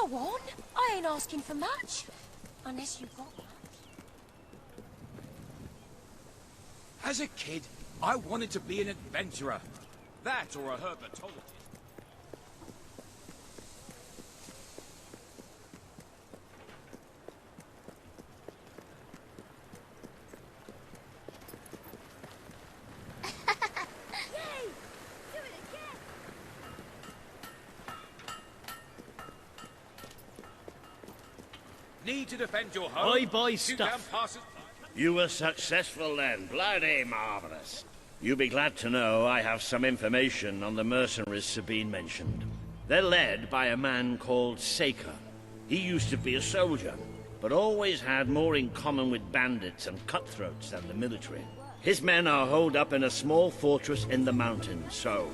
Go on. I ain't asking for much. Unless you've got much. As a kid, I wanted to be an adventurer. That or a herpetologist. Need to defend your home. I buy stuff. You were successful then. Bloody marvelous. You'll be glad to know I have some information on the mercenaries Sabine mentioned. They're led by a man called Saker. He used to be a soldier, but always had more in common with bandits and cutthroats than the military. His men are holed up in a small fortress in the mountains, so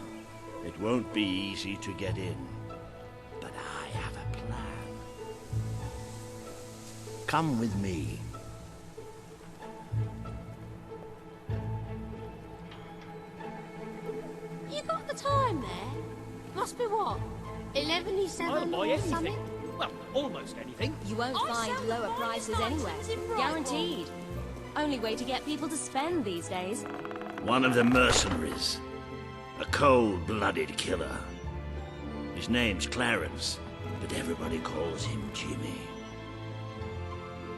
it won't be easy to get in. But I have a plan. Come with me. You got the time there? Must be what? 11:07 I'll buy or anything. something? Well, almost anything. You won't find lower prices anywhere. Guaranteed. Only way to get people to spend these days. One of the mercenaries. A cold-blooded killer. His name's Clarence, but everybody calls him Jimmy.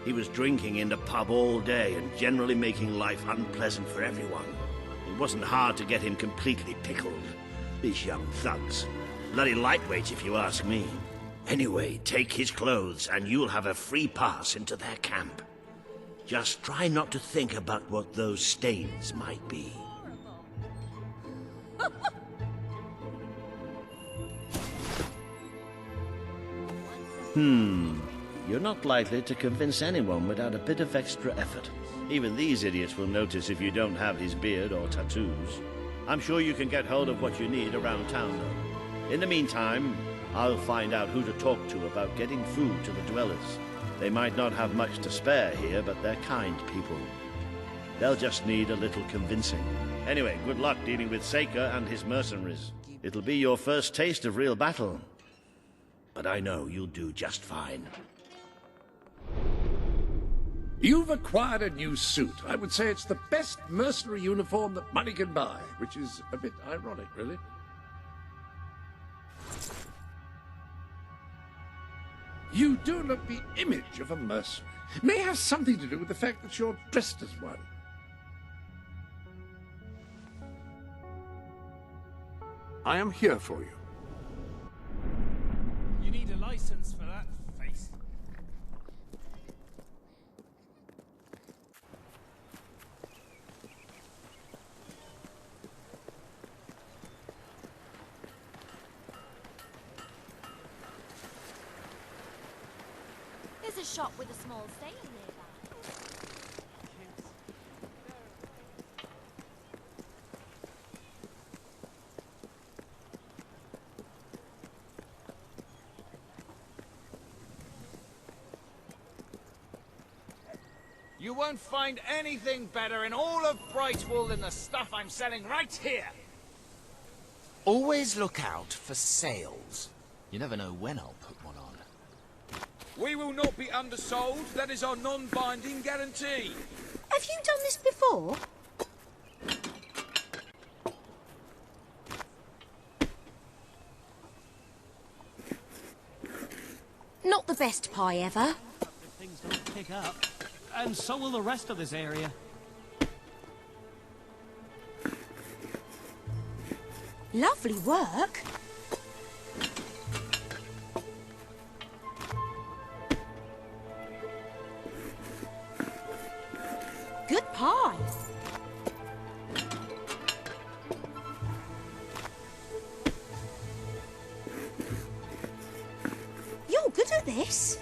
He was drinking in the pub all day and generally making life unpleasant for everyone. It wasn't hard to get him completely pickled. These young thugs. Bloody lightweights, if you ask me. Anyway, take his clothes and you'll have a free pass into their camp. Just try not to think about what those stains might be. You're not likely to convince anyone without a bit of extra effort. Even these idiots will notice if you don't have his beard or tattoos. I'm sure you can get hold of what you need around town, though. In the meantime, I'll find out who to talk to about getting food to the dwellers. They might not have much to spare here, but they're kind people. They'll just need a little convincing. Anyway, good luck dealing with Saker and his mercenaries. It'll be your first taste of real battle. But I know you'll do just fine. You've acquired a new suit. I would say it's the best mercenary uniform that money can buy, which is a bit ironic, really. You do look the image of a mercenary. May have something to do with the fact that you're dressed as one. I am here for you. You need a license for that face. There's a shop with a small sale nearby. You won't find anything better in all of Brightwall than the stuff I'm selling right here. Always look out for sales. You never know when I'll put one on. We will not be undersold. That is our non-binding guarantee. Have you done this before? Not the best pie ever. If things don't pick up, and so will the rest of this area. Lovely work. Good pie. You're good at this.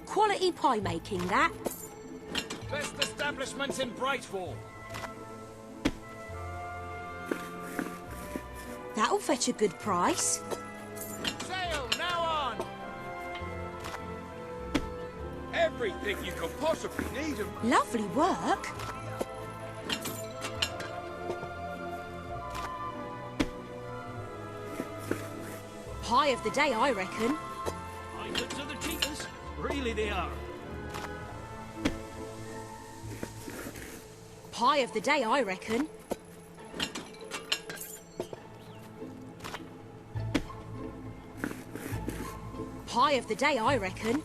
Quality pie making, that. Best establishment in Brightwall. That'll fetch a good price. Sale now on. Everything you could possibly need. Lovely work. Pie of the day, I reckon. Items are the cheapest. Really they are. Pie of the day, I reckon. Pie of the day, I reckon.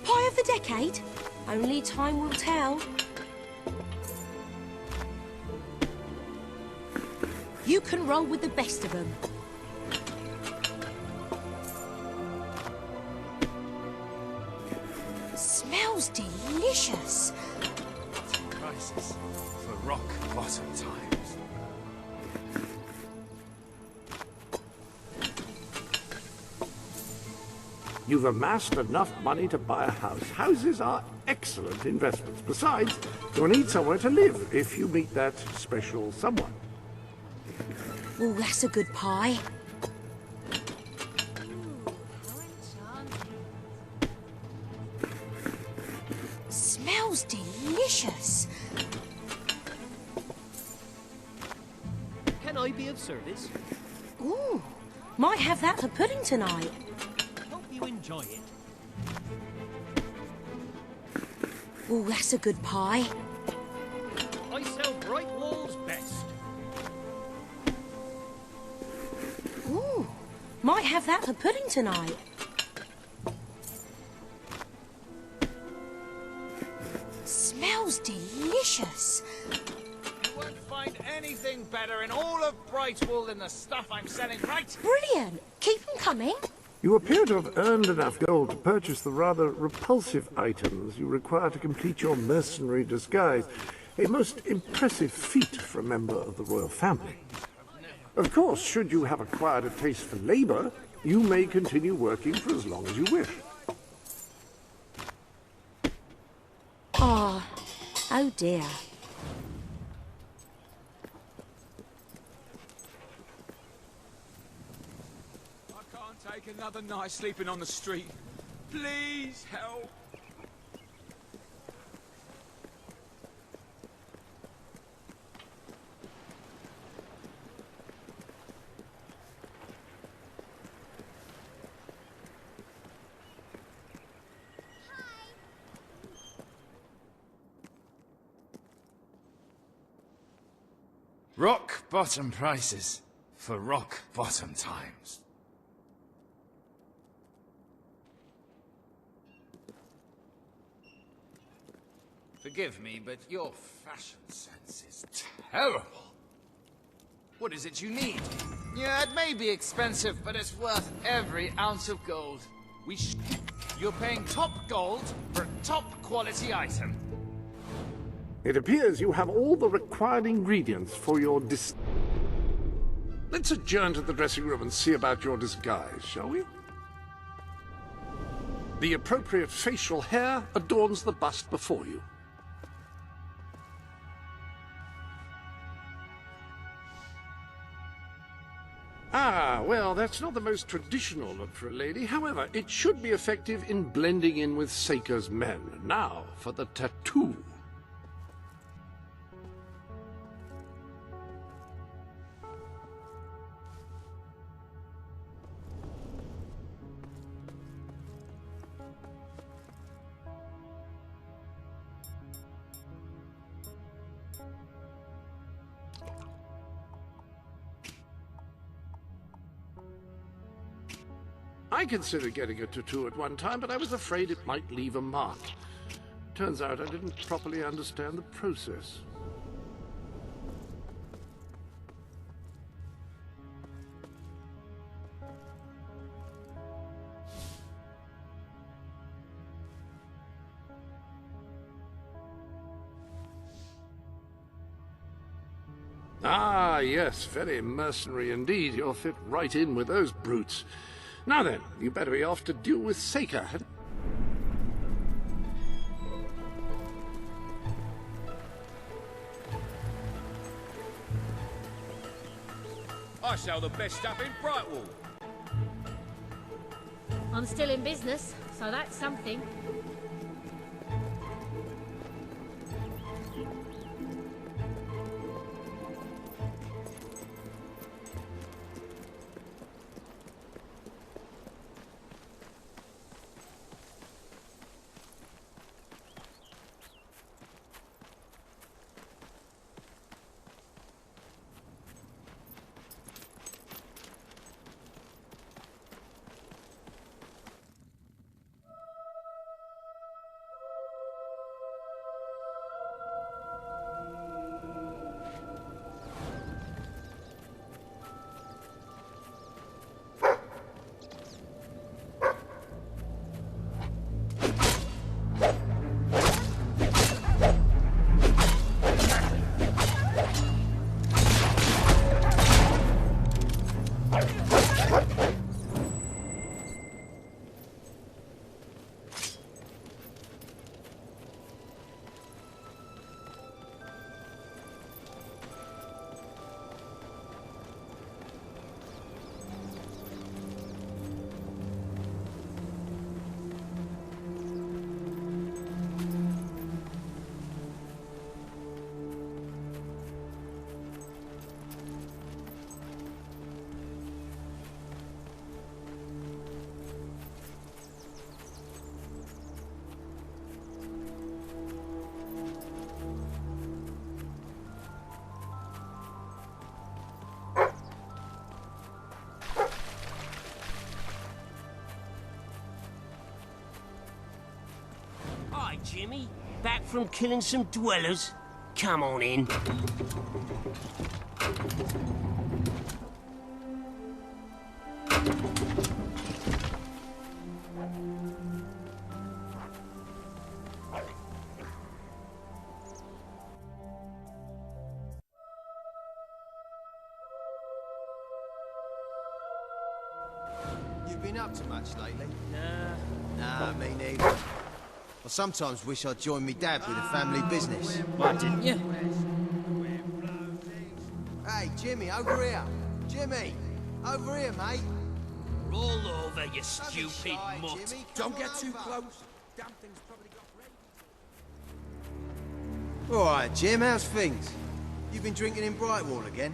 Pie of the decade? Only time will tell. You can roll with the best of them. Smells delicious. Prices for rock bottom times. You've amassed enough money to buy a house. Houses are excellent investments. Besides, you'll need somewhere to live if you meet that special someone. Oh, that's a good pie. Smells delicious. Can I be of service? Ooh, might have that for pudding tonight. Hope you enjoy it. Oh, that's a good pie. I sell Brightwall's best. Ooh, might have that for pudding tonight. Smells delicious. You won't find anything better in all of Brightwall than the stuff I'm selling, right? Brilliant. Keep them coming. You appear to have earned enough gold to purchase the rather repulsive items you require to complete your mercenary disguise. A most impressive feat for a member of the royal family. Of course, should you have acquired a taste for labor, you may continue working for as long as you wish. Ah, oh dear. I can't take another night sleeping on the street. Please help. Rock bottom prices for rock bottom times. Forgive me, but your fashion sense is terrible. What is it you need? Yeah, it may be expensive, but it's worth every ounce of gold. You're paying top gold for a top quality item. It appears you have all the required ingredients for your Let's adjourn to the dressing room and see about your disguise, shall we? The appropriate facial hair adorns the bust before you. Ah, well, that's not the most traditional look for a lady. However, it should be effective in blending in with Seika's men. Now, for the tattoo. I considered getting a tattoo at one time, but I was afraid it might leave a mark. Turns out I didn't properly understand the process. Ah, yes, very mercenary indeed. You'll fit right in with those brutes. Now then, you better be off to deal with Seika. I sell the best stuff in Brightwall. I'm still in business, so that's something. Jimmy? Back from killing some dwellers? Come on in. You been up to much lately? Nah, me neither. I sometimes wish I'd joined me dad with a family business. Why didn't you? Hey, Jimmy, over here. Jimmy, over here, mate. Roll over, you stupid mutt. Jimmy, Don't get too close. Damn thing's probably got All right, Jim, how's things? You've been drinking in Brightwall again?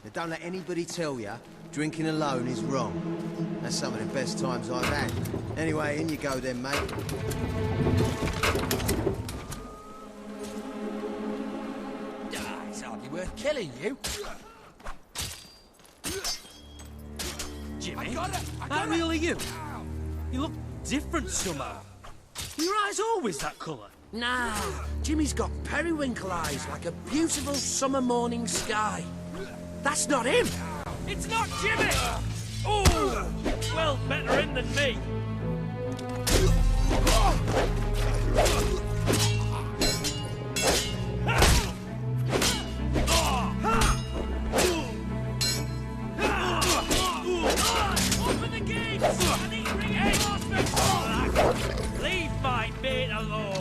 Now, don't let anybody tell you drinking alone is wrong. That's some of the best times I've had. Anyway, in you go then, mate. It's hardly worth killing you. Jimmy, I that got it. really you? You look different somehow. Are your eyes always that colour? Nah, Jimmy's got periwinkle eyes like a beautiful summer morning sky. That's not him. It's not Jimmy! Oh! Well, better him than me. Open the gates! I need reinforcements! Leave my mate alone!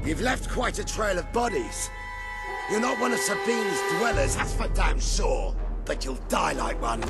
You've left quite a trail of bodies. You're not one of Sabine's dwellers, that's for damn sure. But you'll die like one.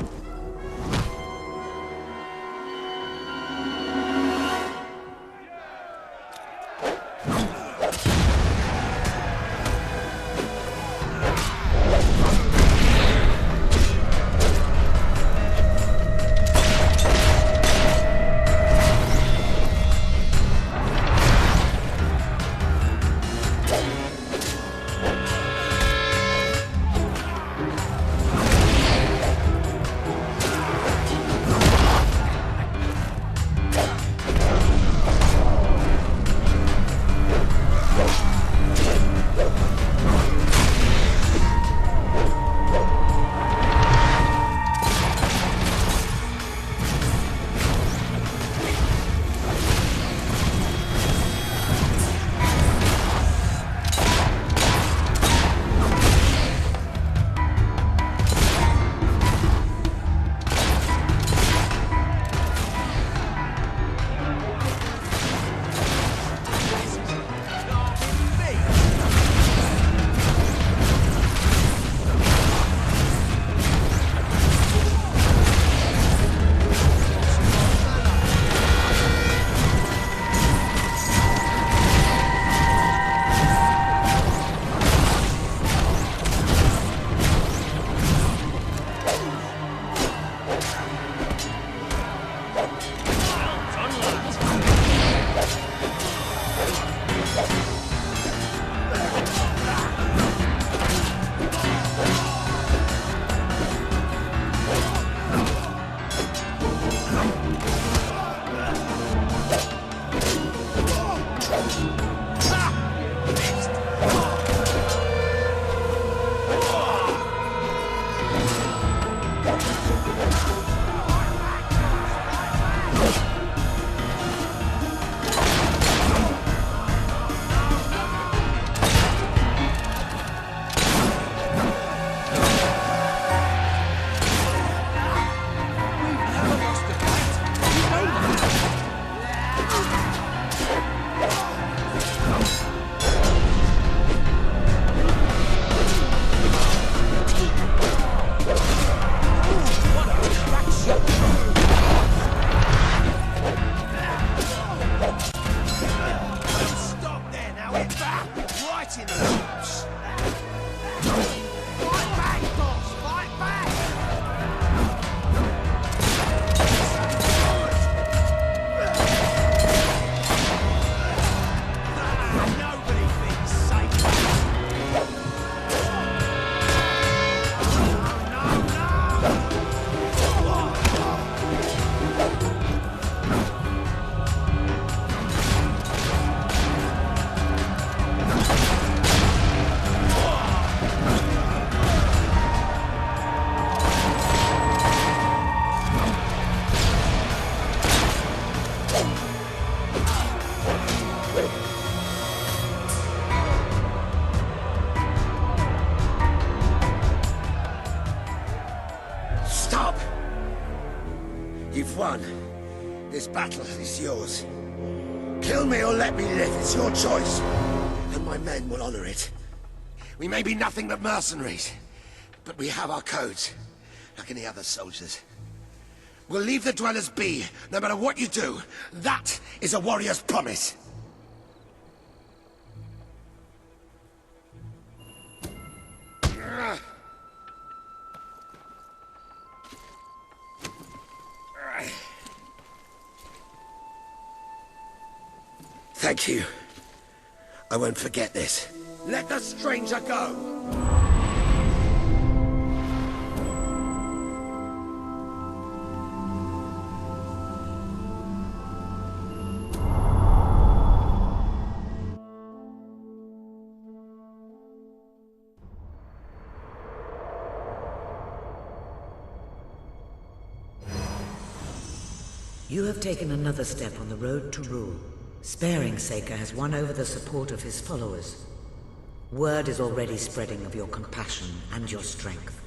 You've won. This battle is yours. Kill me or let me live, it's your choice. And my men will honor it. We may be nothing but mercenaries, but we have our codes, like any other soldiers. We'll leave the dwellers be, no matter what you do. That is a warrior's promise. Thank you. I won't forget this. Let the stranger go! You have taken another step on the road to rule. Sparing Saker has won over the support of his followers. Word is already spreading of your compassion and your strength.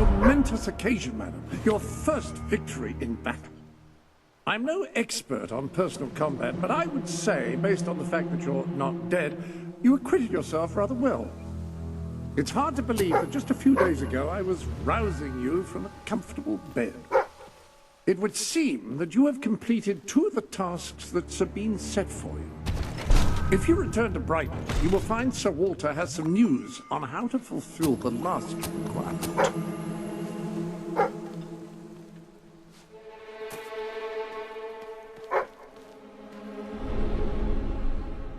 momentous occasion, madam. Your first victory in battle. I'm no expert on personal combat, but I would say, based on the fact that you're not dead, you acquitted yourself rather well. It's hard to believe that just a few days ago I was rousing you from a comfortable bed. It would seem that you have completed 2 of the tasks that Sabine set for you. If you return to Brightwall, you will find Sir Walter has some news on how to fulfill the last requirement.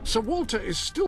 Sir Walter is still...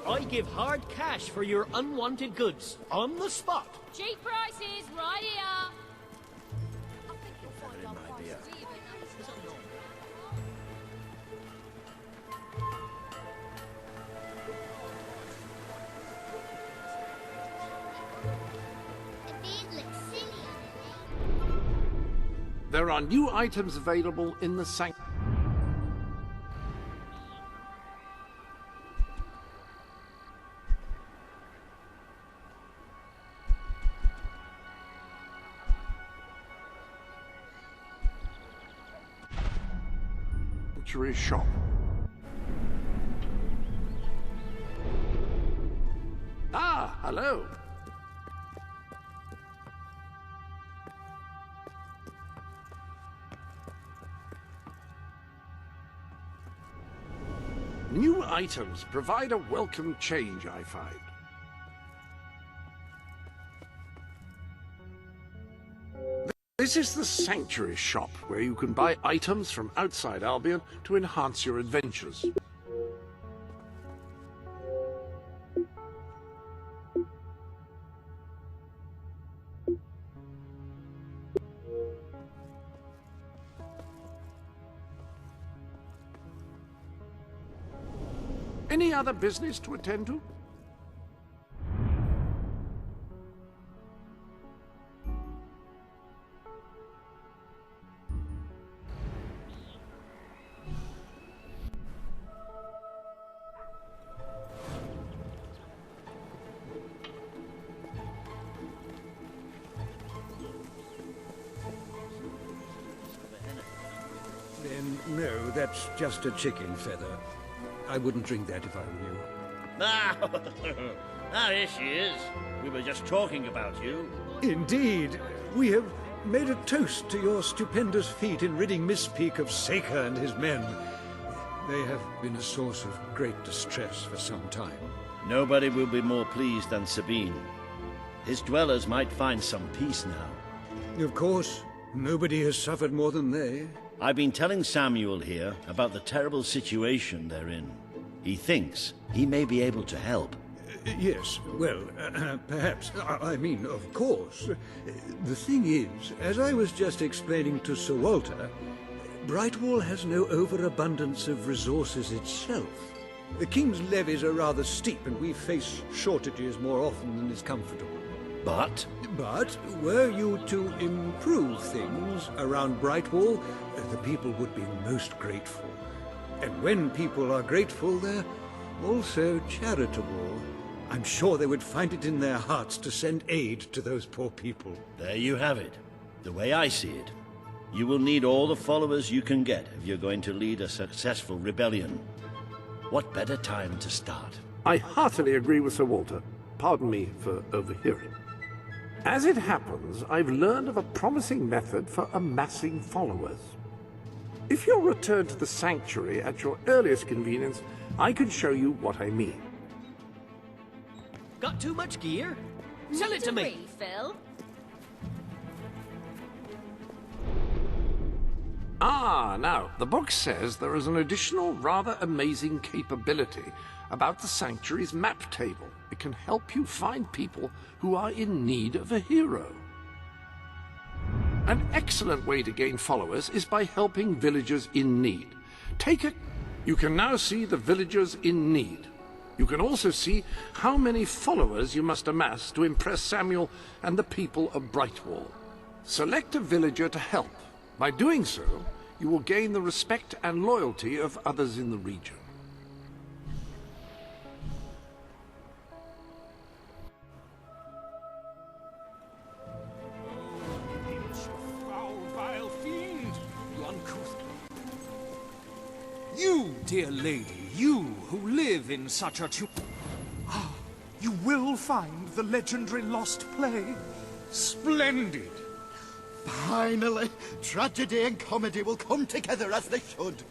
I give hard cash for your unwanted goods, on the spot. Cheap prices, right here. I think you'll find our prices even. There are new items available in the sanctuary. Shop. Ah, hello. New items provide a welcome change, I find. This is the Sanctuary Shop, where you can buy items from outside Albion to enhance your adventures. Any other business to attend to? No, that's just a chicken feather. I wouldn't drink that if I were you. Ah, here she is. We were just talking about you. Indeed. We have made a toast to your stupendous feat in ridding Miss Peak of Saker and his men. They have been a source of great distress for some time. Nobody will be more pleased than Sabine. His dwellers might find some peace now. Of course. Nobody has suffered more than they. I've been telling Samuel here about the terrible situation they're in. He thinks he may be able to help. Yes, well, perhaps. I mean, of course. The thing is, as I was just explaining to Sir Walter, Brightwall has no overabundance of resources itself. The King's levies are rather steep, and we face shortages more often than is comfortable. But were you to improve things around Brightwall, the people would be most grateful. And when people are grateful, they're also charitable. I'm sure they would find it in their hearts to send aid to those poor people. There you have it. The way I see it, you will need all the followers you can get if you're going to lead a successful rebellion. What better time to start? I heartily agree with Sir Walter. Pardon me for overhearing. As it happens, I've learned of a promising method for amassing followers. If you'll return to the Sanctuary at your earliest convenience, I can show you what I mean. Got too much gear? Sell it to me. Phil. Ah, now, the book says there is an additional rather amazing capability about the Sanctuary's map table. It can help you find people who are in need of a hero. An excellent way to gain followers is by helping villagers in need. You can now see the villagers in need. You can also see how many followers you must amass to impress Samuel and the people of Brightwall. Select a villager to help. By doing so, you will gain the respect and loyalty of others in the region. You, dear lady, you who live in such a you will find the legendary lost play. Splendid. Finally, tragedy and comedy will come together as they should.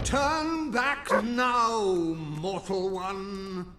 Turn back now, mortal one.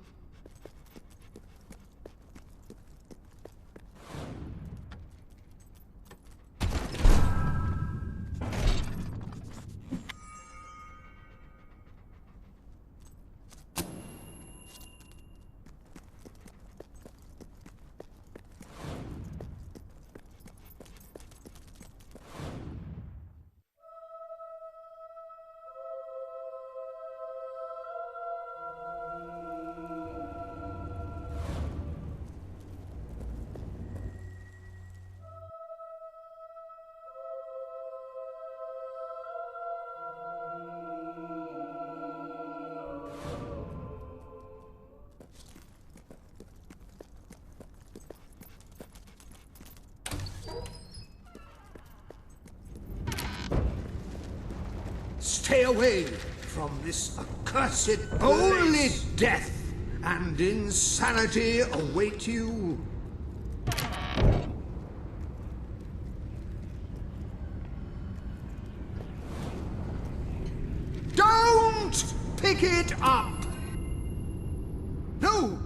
Stay away from this accursed only death and insanity await you. Don't pick it up! No,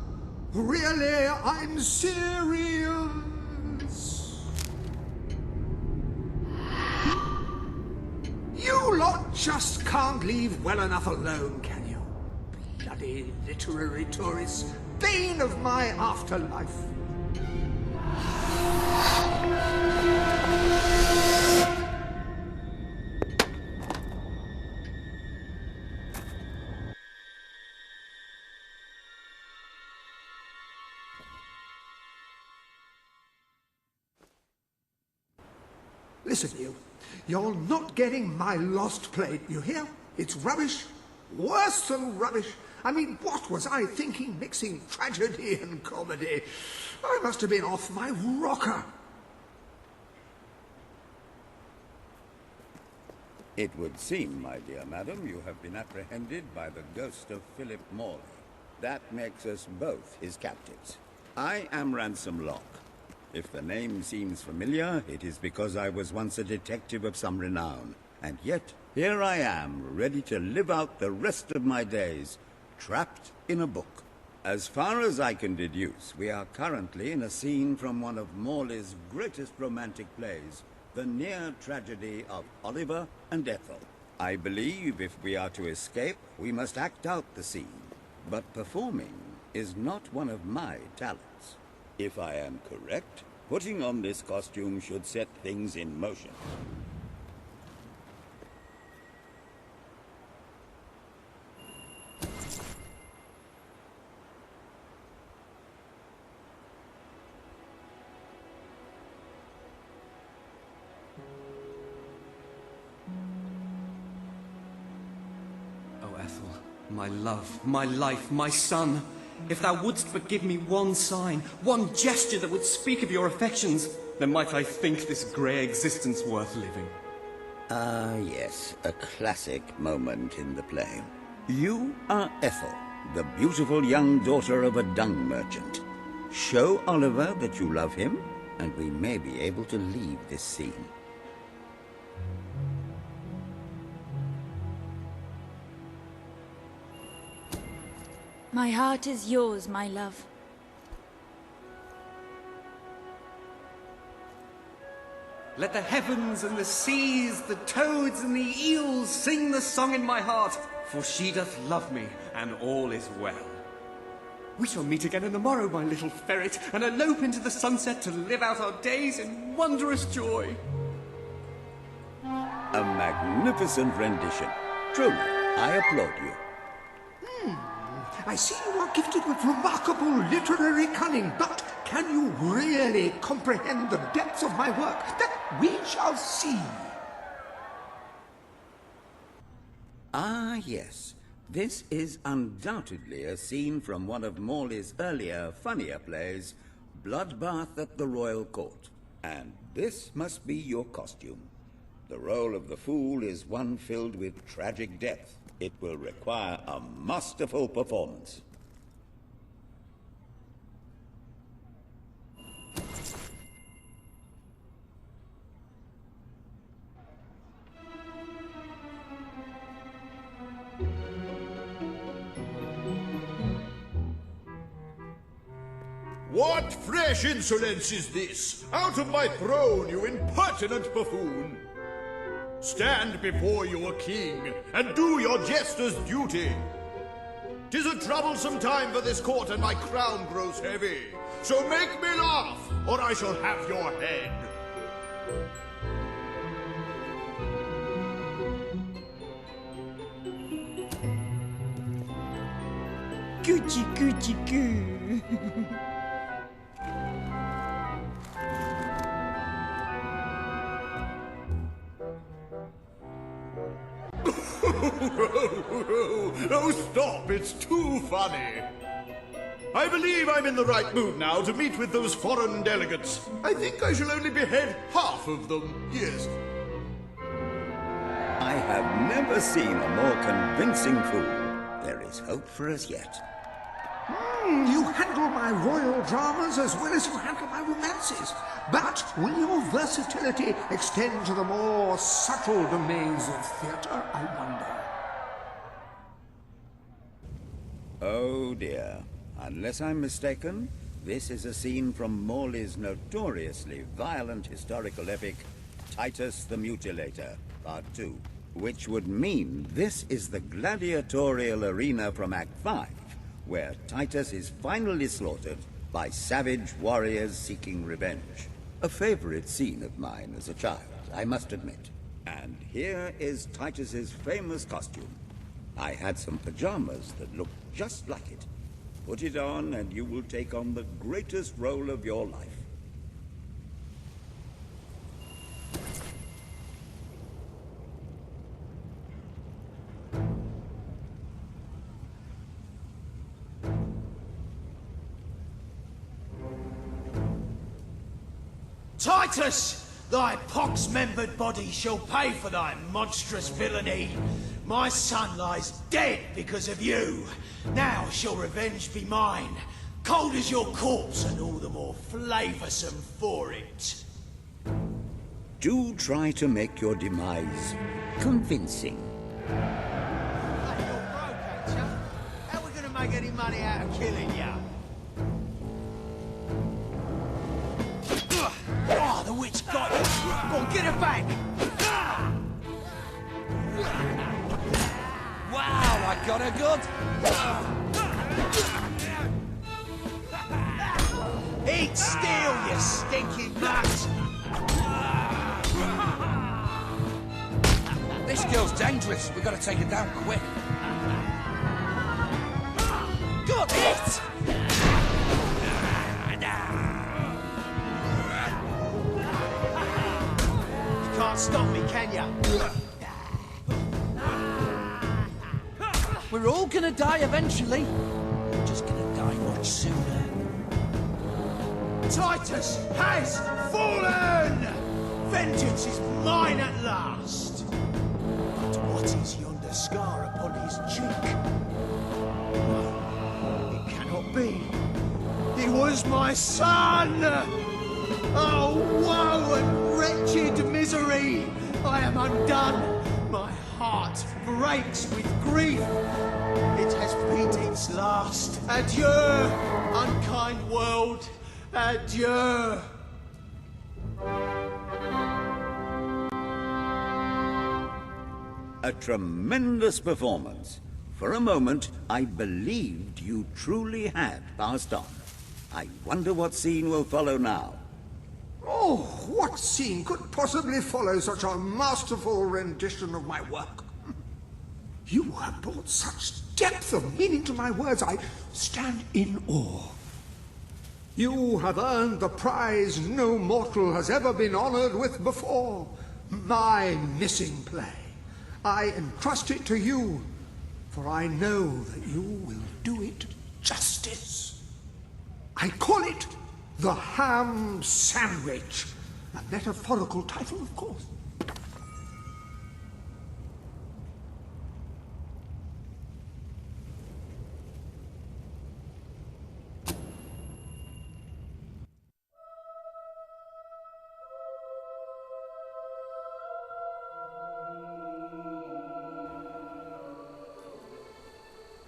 really, I'm serious. You lot just can't leave well enough alone, can you? Bloody literary tourists, bane of my afterlife. Listen, you're not getting my lost plate, you hear? It's rubbish. Worse than rubbish. I mean, what was I thinking mixing tragedy and comedy? I must have been off my rocker. It would seem, my dear madam, you have been apprehended by the ghost of Philip Morley. That makes us both his captives. I am Ransom Locke. If the name seems familiar, it is because I was once a detective of some renown. And yet, here I am, ready to live out the rest of my days, trapped in a book. As far as I can deduce, we are currently in a scene from one of Morley's greatest romantic plays, the near tragedy of Oliver and Ethel. I believe if we are to escape, we must act out the scene. But performing is not one of my talents. If I am correct, putting on this costume should set things in motion. Oh, Ethel, my love, my life, my son. if thou wouldst but give me one sign, one gesture that would speak of your affections, then might I think this grey existence worth living. Ah, yes, a classic moment in the play. You are Ethel, the beautiful young daughter of a dung merchant. Show Oliver that you love him, and we may be able to leave this scene. My heart is yours, my love. Let the heavens and the seas, the toads and the eels sing the song in my heart, for she doth love me, and all is well. We shall meet again on the morrow, my little ferret, and elope into the sunset to live out our days in wondrous joy. A magnificent rendition. Truly, I applaud you. I see you are gifted with remarkable literary cunning, but can you really comprehend the depths of my work? That we shall see. Ah, yes. This is undoubtedly a scene from one of Morley's earlier, funnier plays, Bloodbath at the Royal Court. And this must be your costume. The role of the fool is one filled with tragic depth. It will require a masterful performance. What fresh insolence is this? Out of my throne, you impertinent buffoon! Stand before your king, and do your jester's duty. 'Tis a troublesome time for this court, and my crown grows heavy. So make me laugh, or I shall have your head. Coochie coochie coo. Oh, stop, it's too funny. I believe I'm in the right mood now to meet with those foreign delegates. I think I shall only behead half of them, yes. I have never seen a more convincing fool. There is hope for us yet. You handle my royal dramas as well as you handle my romances. But will your versatility extend to the more subtle domains of theatre, I wonder? Oh dear. Unless I'm mistaken, this is a scene from Morley's notoriously violent historical epic, Titus the Mutilator, Part 2. Which would mean this is the gladiatorial arena from Act 5, where Titus is finally slaughtered by savage warriors seeking revenge. A favorite scene of mine as a child, I must admit. And here is Titus's famous costume. I had some pajamas that looked just like it. Put it on and you will take on the greatest role of your life. Titus! Thy pox-membered body shall pay for thy monstrous villainy. My son lies dead because of you. Now shall revenge be mine. Cold as your corpse and all the more flavoursome for it. Do try to make your demise convincing. Hey, you're broke, ain't ya? How are we gonna make any money out of killing ya? Oh, the witch got you! Go on, get her back! Wow, I got her good! Eat still, you stinking nut! This girl's dangerous. We gotta take her down quick. Good hit! Can't stop me, can ya? We're all gonna die eventually. We're just gonna die much sooner. Titus has fallen! Vengeance is mine at last! But what is yonder scar upon his cheek? No, it cannot be. He was my son! Oh, woe and wretched misery! I am undone! My heart breaks with grief! It has beat its last. Adieu, unkind world! Adieu! A tremendous performance. For a moment, I believed you truly had passed on. I wonder what scene will follow now. Oh, what scene could possibly follow such a masterful rendition of my work? You have brought such depth of meaning to my words, I stand in awe. You have earned the prize no mortal has ever been honored with before. My missing play. I entrust it to you, for I know that you will do it justice. I call it The Ham Sandwich. A metaphorical title, of course.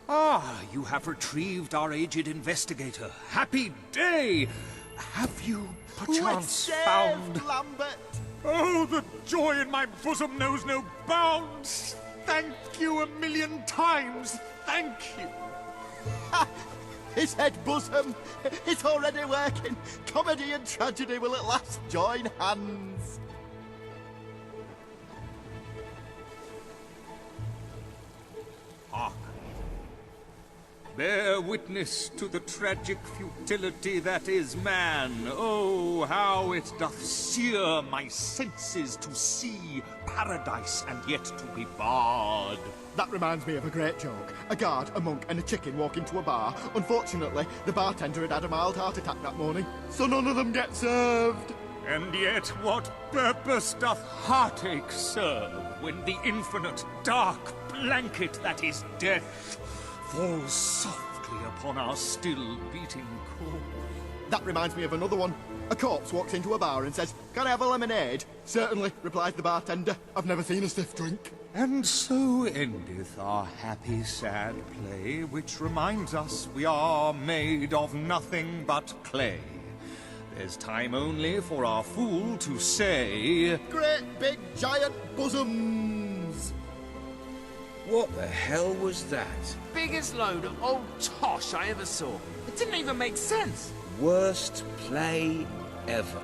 Ah, you have retrieved our aged investigator. Happy day! Have you, perchance, found... Lambert! Oh, the joy in my bosom knows no bounds! Thank you a million times! Thank you! His head bosom! It's already working! Comedy and tragedy will at last join hands! Hark. Bear witness to the tragic futility that is man. Oh, how it doth sear my senses to see paradise and yet to be barred. That reminds me of a great joke. A guard, a monk, and a chicken walk into a bar. Unfortunately, the bartender had had a mild heart attack that morning, so none of them get served. And yet what purpose doth heartache serve when the infinite dark blanket that is death falls softly upon our still beating core? That reminds me of another one. A corpse walks into a bar and says, "Can I have a lemonade?" "Certainly," replies the bartender. "I've never seen a stiff drink." And so endeth our happy sad play, which reminds us we are made of nothing but clay. There's time only for our fool to say, "Great big giant bosoms!" What the hell was that? Biggest load of old tosh I ever saw. It didn't even make sense. Worst play ever.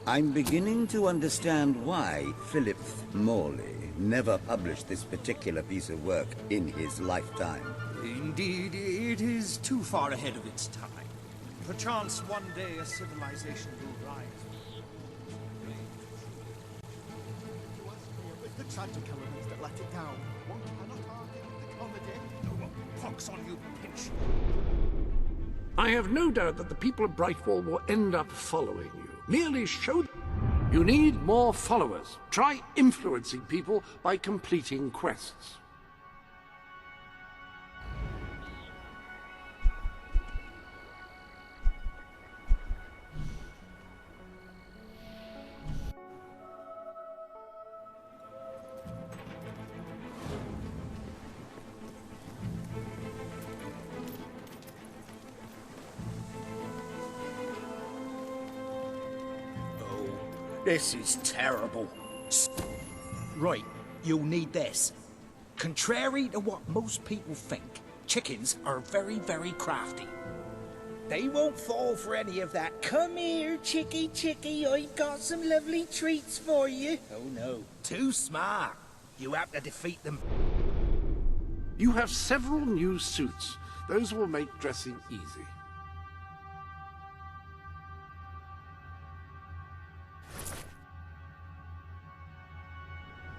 I'm beginning to understand why Philip Morley never published this particular piece of work in his lifetime. Indeed, it is too far ahead of its time. Perchance one day a civilization will rise. It's the tragic elements that let it down. One cannot argue with the comedy. Oh, pox on you, Pinch. I have no doubt that the people of Brightwall will end up following you. Merely show them. You need more followers. Try influencing people by completing quests. This is terrible. Right, you'll need this. Contrary to what most people think, chickens are very, very crafty. They won't fall for any of that. Come here, chickie, chickie, I've got some lovely treats for you. Oh no, too smart. You have to defeat them. You have several new suits. Those will make dressing easy.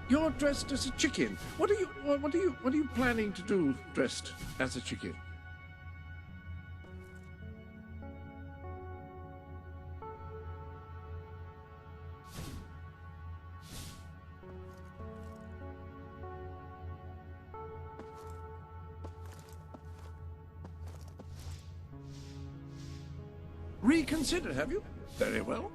You're dressed as a chicken. What are you planning to do dressed as a chicken? Reconsider, have you? Very well.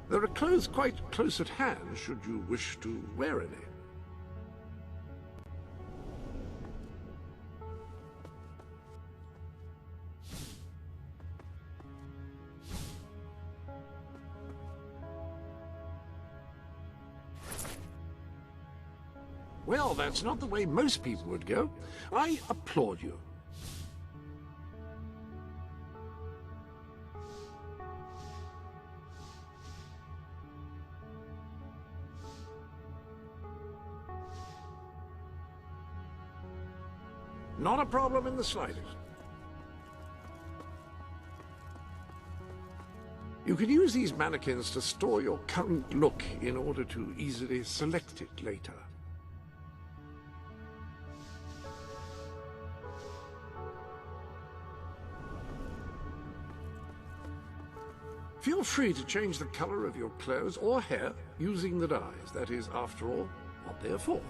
There are clothes quite close at hand, should you wish to wear any. Well, that's not the way most people would go. I applaud you. Not a problem in the slightest. You can use these mannequins to store your current look in order to easily select it later. Feel free to change the color of your clothes or hair using the dyes. That is, after all, what they are for.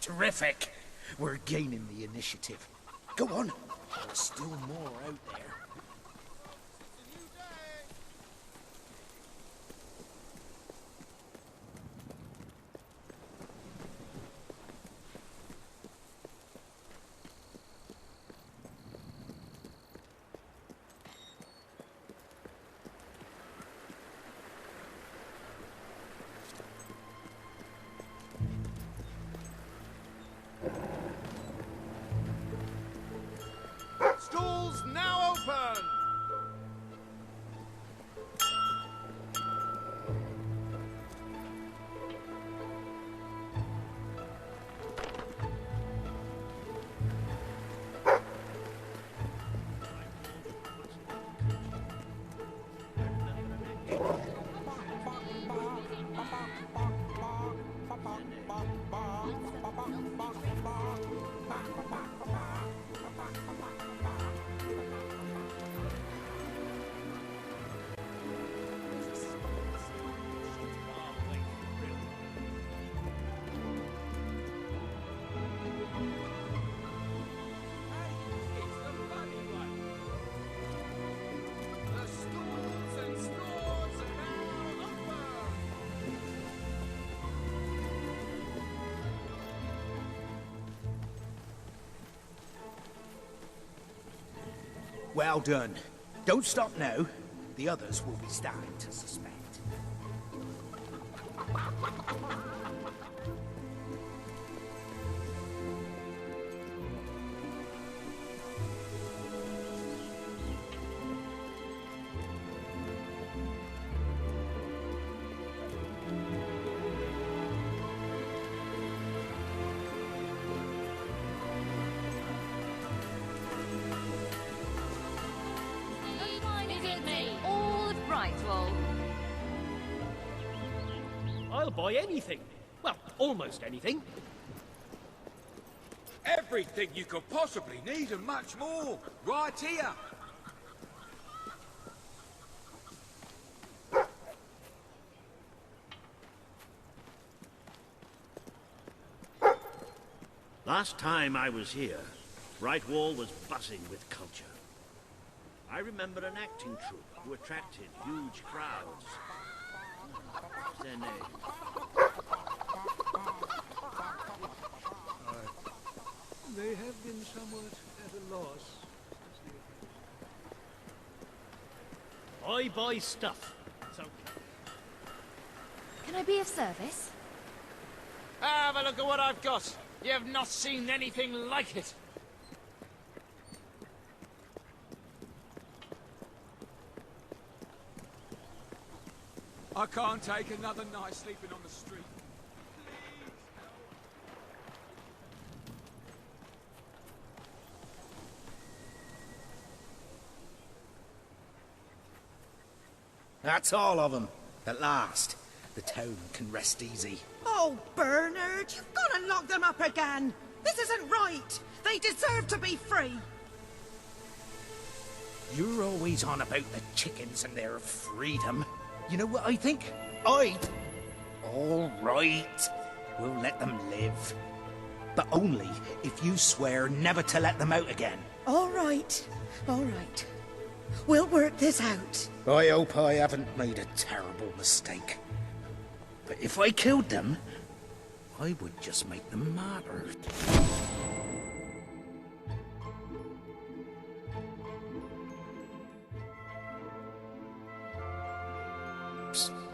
Terrific! We're gaining the initiative. Go on. There's still more out there. Stalls now open! Well done. Don't stop now. The others will be starting to suspect. Visit me, all of Brightwall. I'll buy anything. Well, almost anything. Everything you could possibly need and much more. Right here. Last time I was here, Brightwall was buzzing with culture. I remember an acting troupe who attracted huge crowds. What's their name? They have been somewhat at a loss. I buy stuff. It's okay. Can I be of service? Have a look at what I've got. You have not seen anything like it. I can't take another night sleeping on the street. That's all of them. At last, the town can rest easy. Oh, Bernard, you've got to lock them up again. This isn't right. They deserve to be free. You're always on about the chickens and their freedom. You know what I think? All right. We'll let them live. But only if you swear never to let them out again. All right. All right. We'll work this out. I hope I haven't made a terrible mistake. But if I killed them, I would just make them martyrs.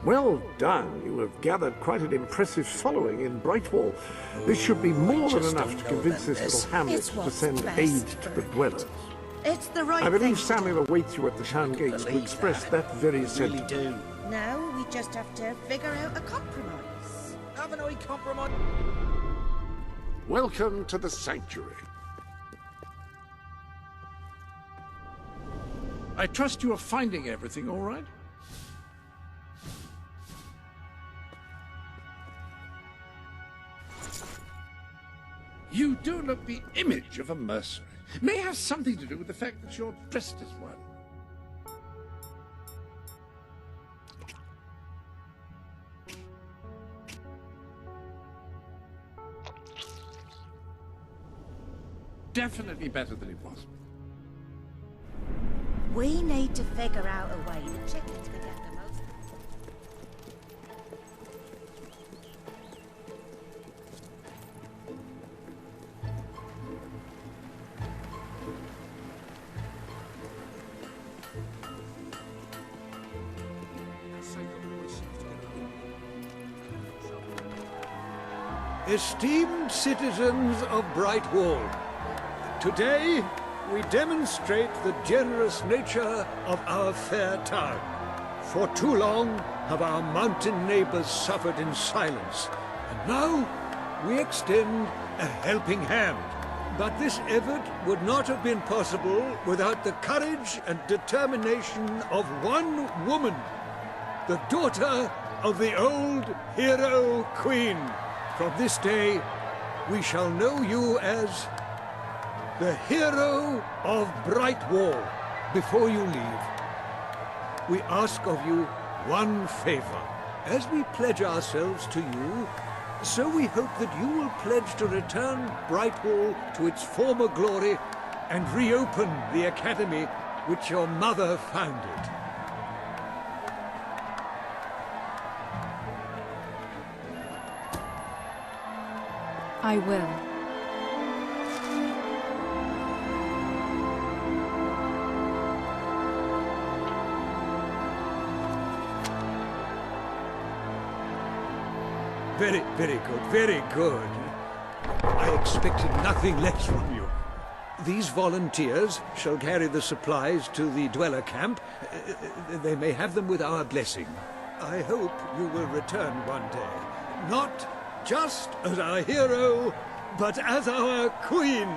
Well done. You have gathered quite an impressive following in Brightwall. This should be more than enough to convince this little hamlet to send aid to the dwellers. It's the right I believe thing. Samuel awaits you at the town gates to express that very sentiment. Now we just have to figure out a compromise. Haven't I compromised? Welcome to the sanctuary. I trust you are finding everything all right? You do look the image of a mercenary. May have something to do with the fact that you're dressed as one. Definitely better than it was. We need to figure out a way the chickens can get the most. Esteemed citizens of Brightwall, today we demonstrate the generous nature of our fair town. For too long have our mountain neighbors suffered in silence, and now we extend a helping hand. But this effort would not have been possible without the courage and determination of one woman, the daughter of the old hero queen. From this day, we shall know you as the hero of Brightwall. Before you leave, we ask of you one favor. As we pledge ourselves to you, so we hope that you will pledge to return Brightwall to its former glory and reopen the academy which your mother founded. I will. Very, very good, very good. I expected nothing less from you. These volunteers shall carry the supplies to the dweller camp. They may have them with our blessing. I hope you will return one day. Not just as our hero, but as our queen.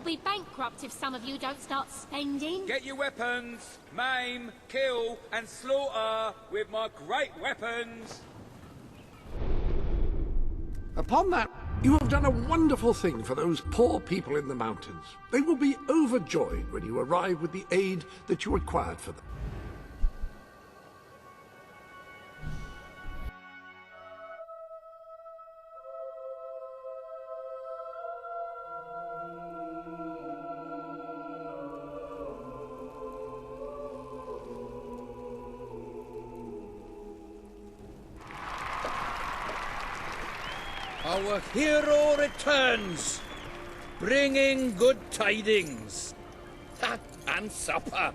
We'll be bankrupt if some of you don't start spending. Get your weapons! Maim, kill, and slaughter with my great weapons! Upon that, you have done a wonderful thing for those poor people in the mountains. They will be overjoyed when you arrive with the aid that you required for them. Our hero returns, bringing good tidings. And supper.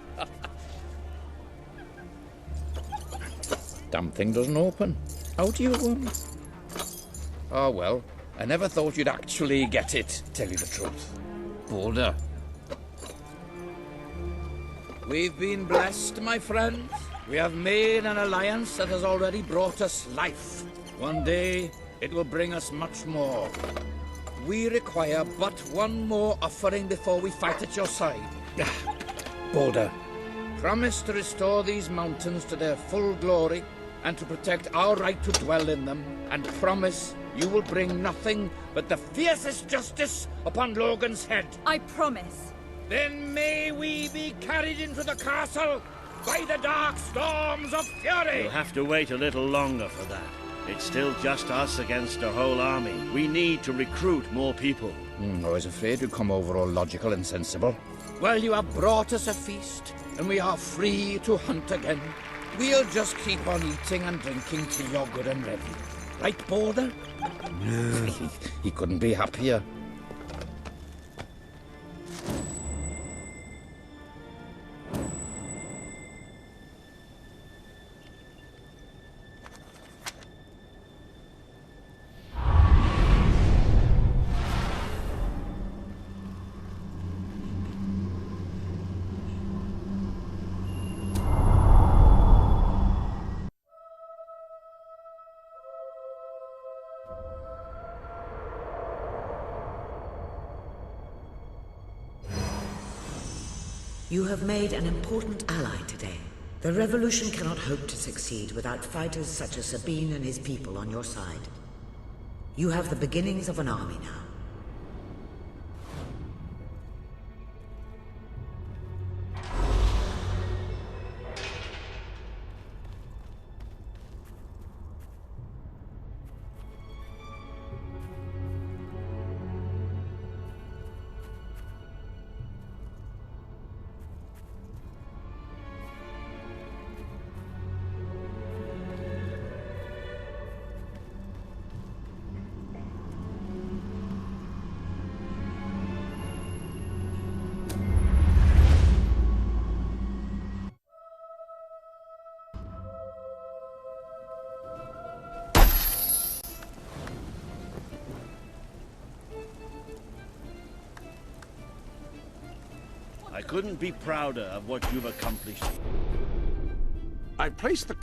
Damn thing doesn't open. How do you, Oh well, I never thought you'd actually get it, tell you the truth. Boulder. We've been blessed, my friends. We have made an alliance that has already brought us life. One day, it will bring us much more. We require but one more offering before we fight at your side. Boulder, promise to restore these mountains to their full glory and to protect our right to dwell in them, and promise you will bring nothing but the fiercest justice upon Logan's head. I promise. Then may we be carried into the castle by the dark storms of fury! You'll have to wait a little longer for that. It's still just us against a whole army. We need to recruit more people. I was afraid you'd come over all logical and sensible. Well, you have brought us a feast, and we are free to hunt again. We'll just keep on eating and drinking till you're good and ready. Right, Boulder? He couldn't be happier. You have made an important ally today. The revolution cannot hope to succeed without fighters such as Sabine and his people on your side. You have the beginnings of an army now. I couldn't be prouder of what you've accomplished. I placed the